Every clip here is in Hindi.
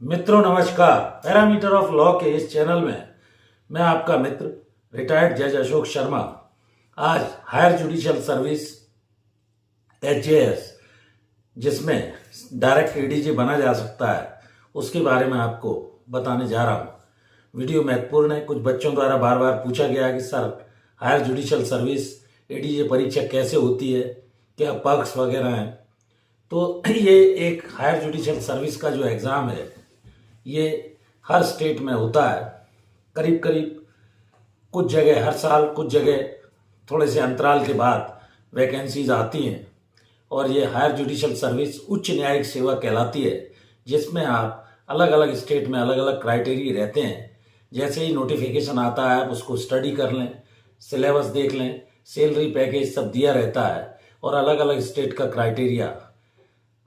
मित्रों नमस्कार। पैरामीटर ऑफ लॉ के इस चैनल में मैं आपका मित्र रिटायर्ड जज अशोक शर्मा आज हायर जुडिशियल सर्विस एचजेएस जिसमें डायरेक्ट एडीजे बना जा सकता है उसके बारे में आपको बताने जा रहा हूँ। वीडियो महत्वपूर्ण है। कुछ बच्चों द्वारा बार बार पूछा गया कि sir higher judicial service ADJ परीक्षा कैसे होती है, क्या पक्ष वगैरह हैं। तो ये एक हायर जुडिशियल सर्विस का जो एग्ज़ाम है ये हर स्टेट में होता है। करीब करीब कुछ जगह हर साल, कुछ जगह थोड़े से अंतराल के बाद वैकेंसीज आती हैं और ये हायर जुडिशियल सर्विस उच्च न्यायिक सेवा कहलाती है, जिसमें आप अलग अलग स्टेट में अलग अलग क्राइटेरिया रहते हैं। जैसे ही नोटिफिकेशन आता है आप उसको स्टडी कर लें, सिलेबस देख लें, सैलरी पैकेज सब दिया रहता है और अलग अलग स्टेट का क्राइटेरिया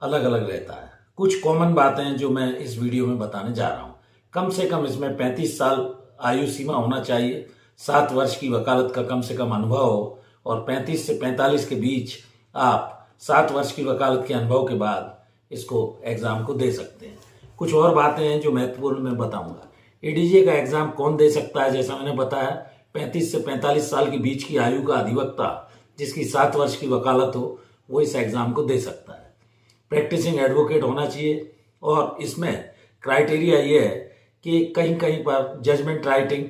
अलग अलग रहता है। कुछ कॉमन बातें हैं जो मैं इस वीडियो में बताने जा रहा हूँ। कम से कम इसमें 35 साल आयु सीमा होना चाहिए, 7 वर्ष की वकालत का कम से कम अनुभव हो और 35 से 45 के बीच आप 7 वर्ष की वकालत के अनुभव के बाद इसको एग्ज़ाम को दे सकते हैं। कुछ और बातें हैं जो महत्वपूर्ण मैं बताऊंगा। एडीजे का एग्ज़ाम कौन दे सकता है? जैसा मैंने बताया 35 से 45 साल के बीच की आयु का अधिवक्ता जिसकी 7 वर्ष की वकालत हो वो इस एग्ज़ाम को दे सकता है। प्रैक्टिसिंग एडवोकेट होना चाहिए और इसमें क्राइटेरिया ये है कि कहीं कहीं पर जजमेंट राइटिंग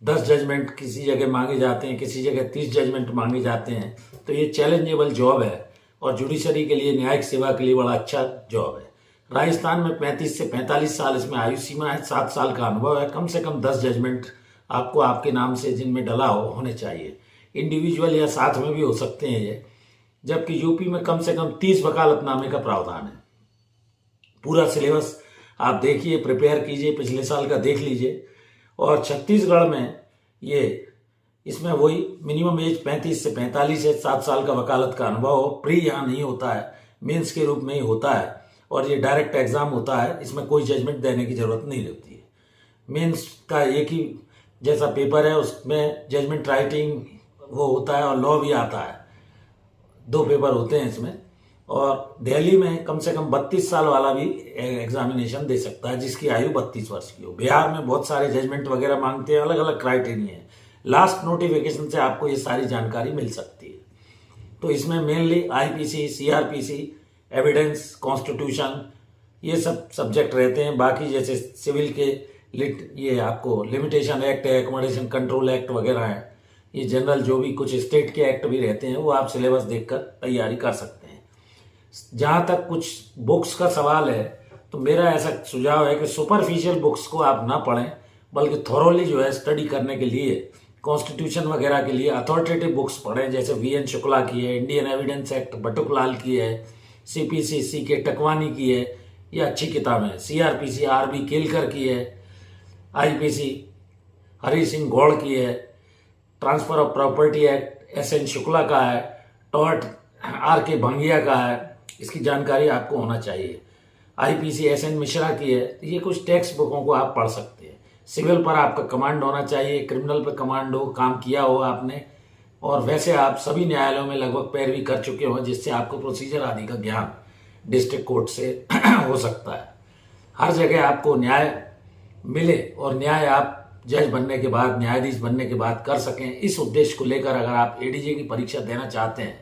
10 जजमेंट किसी जगह मांगे जाते हैं, किसी जगह 30 जजमेंट मांगे जाते हैं। तो ये चैलेंजेबल जॉब है और जुडिशरी के लिए, न्यायिक सेवा के लिए बड़ा अच्छा जॉब है। राजस्थान में 35 से 45 साल इसमें आयु सीमा है, 7 साल का अनुभव है, कम से कम 10 जजमेंट आपको आपके नाम से जिनमें डला होने चाहिए। इंडिविजुअल या साथ में भी हो सकते हैं ये। जबकि यूपी में कम से कम 30 वकालतनामे का प्रावधान है। पूरा सिलेबस आप देखिए, प्रिपेयर कीजिए, पिछले साल का देख लीजिए। और छत्तीसगढ़ में ये इसमें वही मिनिमम एज 35 से 45 है, 7 साल का वकालत का अनुभव हो। प्री यहाँ नहीं होता है, मेंस के रूप में ही होता है और ये डायरेक्ट एग्जाम होता है। इसमें कोई जजमेंट देने की जरूरत नहीं होती है। मेंस का एक ही जैसा पेपर है, उसमें जजमेंट राइटिंग वो होता है और लॉ भी आता है। 2 पेपर होते हैं इसमें। और दिल्ली में कम से कम 32 साल वाला भी एग्जामिनेशन दे सकता है जिसकी आयु 32 वर्ष की हो। बिहार में बहुत सारे जजमेंट वगैरह मांगते हैं, अलग अलग क्राइटेरिया है। लास्ट नोटिफिकेशन से आपको ये सारी जानकारी मिल सकती है। तो इसमें mainly IPC, CrPC, evidence, constitution ये सब सब्जेक्ट रहते हैं। बाकी जैसे सिविल के ये आपको लिमिटेशन एक्ट है, एकोमोडेशन कंट्रोल एक्ट वगैरह है, ये जनरल जो भी कुछ स्टेट के एक्ट भी रहते हैं वो आप सिलेबस देखकर तैयारी कर सकते हैं। जहाँ तक कुछ बुक्स का सवाल है तो मेरा ऐसा सुझाव है कि सुपरफिशियल बुक्स को आप ना पढ़ें, बल्कि थॉरोली जो है स्टडी करने के लिए, कॉन्स्टिट्यूशन वगैरह के लिए अथॉरिटेटिव बुक्स पढ़ें। जैसे वीएन शुक्ला की है, इंडियन एविडेंस एक्ट बटुकलाल की है, सीपीसी के टकवानी की है, ये अच्छी किताबें। सीआरपीसी आरबी केलकर की है, आईपीसी हरि सिंह गौड़ की है, transfer of property act SN Shukla का है, टॉर्ट आरके भांगिया का है। इसकी जानकारी आपको होना चाहिए। आईपीसी एसएन मिश्रा की है। ये कुछ टेक्स्ट बुकों को आप पढ़ सकते हैं। सिविल पर आपका कमांड होना चाहिए, क्रिमिनल पर कमांड हो, काम किया हो आपने, और वैसे आप सभी न्यायालयों में लगभग पैरवी कर चुके हो जिससे आपको प्रोसीजर आदि का ज्ञान डिस्ट्रिक्ट कोर्ट से हो सकता है। हर जगह आपको न्याय मिले और न्याय आप जज बनने के बाद, न्यायाधीश बनने के बाद कर सकें। इस उद्देश्य को लेकर अगर आप एडीजे की परीक्षा देना चाहते हैं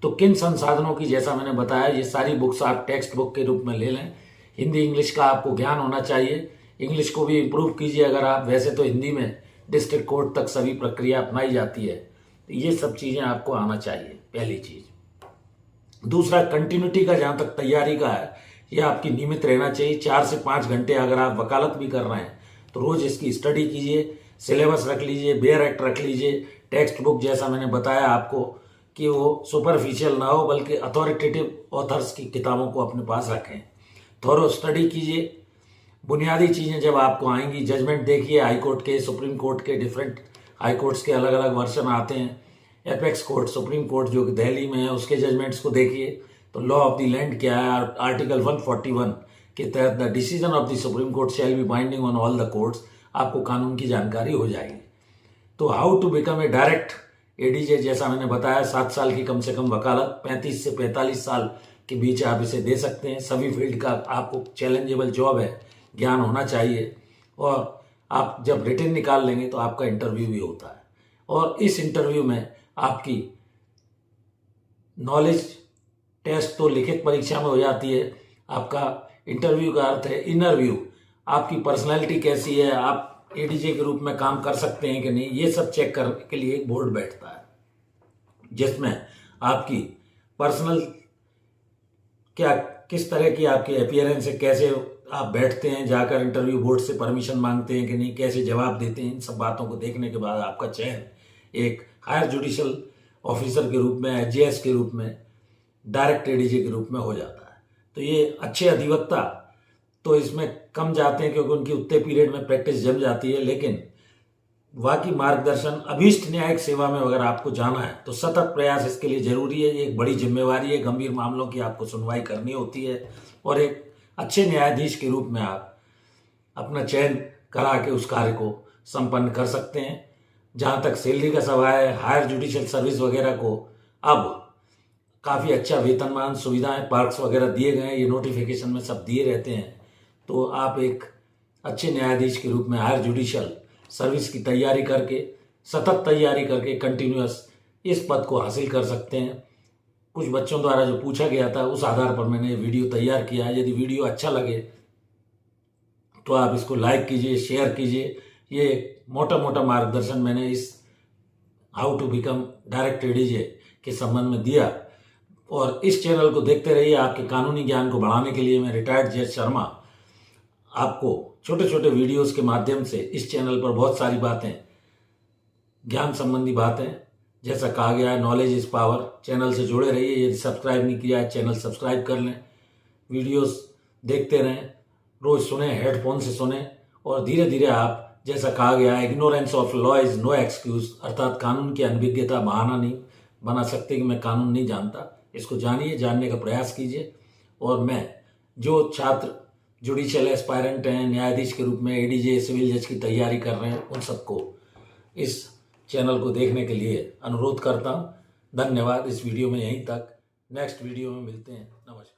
तो किन संसाधनों की, जैसा मैंने बताया, ये सारी बुक्स आप टेक्स्ट बुक के रूप में ले लें। हिंदी इंग्लिश का आपको ज्ञान होना चाहिए। इंग्लिश को भी इम्प्रूव कीजिए अगर आप, वैसे तो हिंदी में डिस्ट्रिक्ट कोर्ट तक सभी प्रक्रिया अपनाई जाती है। तो ये सब चीज़ें आपको आना चाहिए, पहली चीज़। दूसरा, कंटिन्यूटी का जहाँ तक तैयारी का है, ये आपकी नियमित रहना चाहिए। 4 से 5 घंटे अगर आप वकालत भी कर रहे हैं तो रोज इसकी स्टडी कीजिए, सिलेबस रख लीजिए, बेयर एक्ट रख लीजिए। टेक्स्ट बुक जैसा मैंने बताया आपको कि वो सुपरफिशियल ना हो, बल्कि अथॉरिटेटिव ऑथर्स की किताबों को अपने पास रखें। थोरो स्टडी कीजिए। बुनियादी चीज़ें जब आपको आएंगी, जजमेंट देखिए, हाई कोर्ट के, सुप्रीम कोर्ट के, डिफरेंट हाई कोर्ट्स के अलग अलग वर्जन आते हैं। एपेक्स कोर्ट, सुप्रीम कोर्ट जो कि दिल्ली में है, उसके जजमेंट्स को देखिए। तो लॉ ऑफ द लैंड क्या है, आर्टिकल 141 के तहत the decision of the Supreme Court shall be binding on all the courts, आपको कानून की जानकारी हो जाएगी। तो how to become a direct ADJ, जैसा मैंने बताया, 7 साल की कम से कम वकालत, 35 से 45 साल के बीच आप इसे दे सकते हैं। सभी फील्ड का आपको चैलेंजेबल जॉब है ज्ञान होना चाहिए। और आप जब रिटन निकाल लेंगे तो आपका इंटरव्यू भी होता है, और इस इंटरव्यू में आपकी नॉलेज टेस्ट तो लिखित परीक्षा में हो जाती है। आपका इंटरव्यू का अर्थ है इनर व्यू, आपकी पर्सनैलिटी कैसी है, आप एडीजे के रूप में काम कर सकते हैं कि नहीं, ये सब चेक करने के लिए एक बोर्ड बैठता है जिसमें आपकी पर्सनल क्या किस तरह की आपकी अपीयरेंस है, कैसे आप बैठते हैं, जाकर इंटरव्यू बोर्ड से परमिशन मांगते हैं कि नहीं, कैसे जवाब देते हैं, इन सब बातों को देखने के बाद आपका चयन एक हायर जुडिशियल ऑफिसर के रूप में, एचजेएस के रूप में, डायरेक्ट एडीजे के रूप में हो जाता है। तो ये अच्छे अधिवक्ता तो इसमें कम जाते हैं क्योंकि उनकी उतने पीरियड में प्रैक्टिस जम जाती है, लेकिन वाकई मार्गदर्शन अभीष्ट न्यायिक सेवा में अगर आपको जाना है तो सतत प्रयास इसके लिए जरूरी है। ये एक बड़ी जिम्मेवारी है, गंभीर मामलों की आपको सुनवाई करनी होती है, और एक अच्छे न्यायाधीश के रूप में आप अपना चयन करा के उस कार्य को संपन्न कर सकते हैं। जहाँ तक सैलरी का सवाल है, हायर जुडिशियल सर्विस वगैरह को अब काफ़ी अच्छा वेतनमान, सुविधाएं, पार्क्स वगैरह दिए गए हैं, ये नोटिफिकेशन में सब दिए रहते हैं। तो आप एक अच्छे न्यायाधीश के रूप में हायर जुडिशियल सर्विस की तैयारी करके, सतत तैयारी करके कंटिन्यूअस इस पद को हासिल कर सकते हैं। कुछ बच्चों द्वारा जो पूछा गया था उस आधार पर मैंने वीडियो तैयार किया है। यदि वीडियो अच्छा लगे तो आप इसको लाइक कीजिए, शेयर कीजिए। ये मोटा मोटा मार्गदर्शन मैंने इस how to become direct ADJ के संबंध में दिया, और इस चैनल को देखते रहिए। आपके कानूनी ज्ञान को बढ़ाने के लिए मैं रिटायर्ड जज शर्मा आपको छोटे छोटे वीडियोस के माध्यम से इस चैनल पर बहुत सारी बातें, ज्ञान संबंधी बातें, जैसा कहा गया है नॉलेज इज पावर, चैनल से जुड़े रहिए। यदि सब्सक्राइब नहीं किया है चैनल सब्सक्राइब कर लें, वीडियोस देखते रहें, रोज सुने, हेडफोन से सुने, और धीरे धीरे आप, जैसा कहा गया है, ignorance of law is no excuse, अर्थात कानून की अनभिज्ञता बहाना नहीं बना सकते कि मैं कानून नहीं जानता। इसको जानिए, जानने का प्रयास कीजिए। और मैं जो छात्र जुडिशियल एस्पायरेंट हैं, न्यायाधीश के रूप में, एडीजे, सिविल जज की तैयारी कर रहे हैं, उन सबको इस चैनल को देखने के लिए अनुरोध करता हूं। धन्यवाद। इस वीडियो में यहीं तक, नेक्स्ट वीडियो में मिलते हैं। नमस्कार।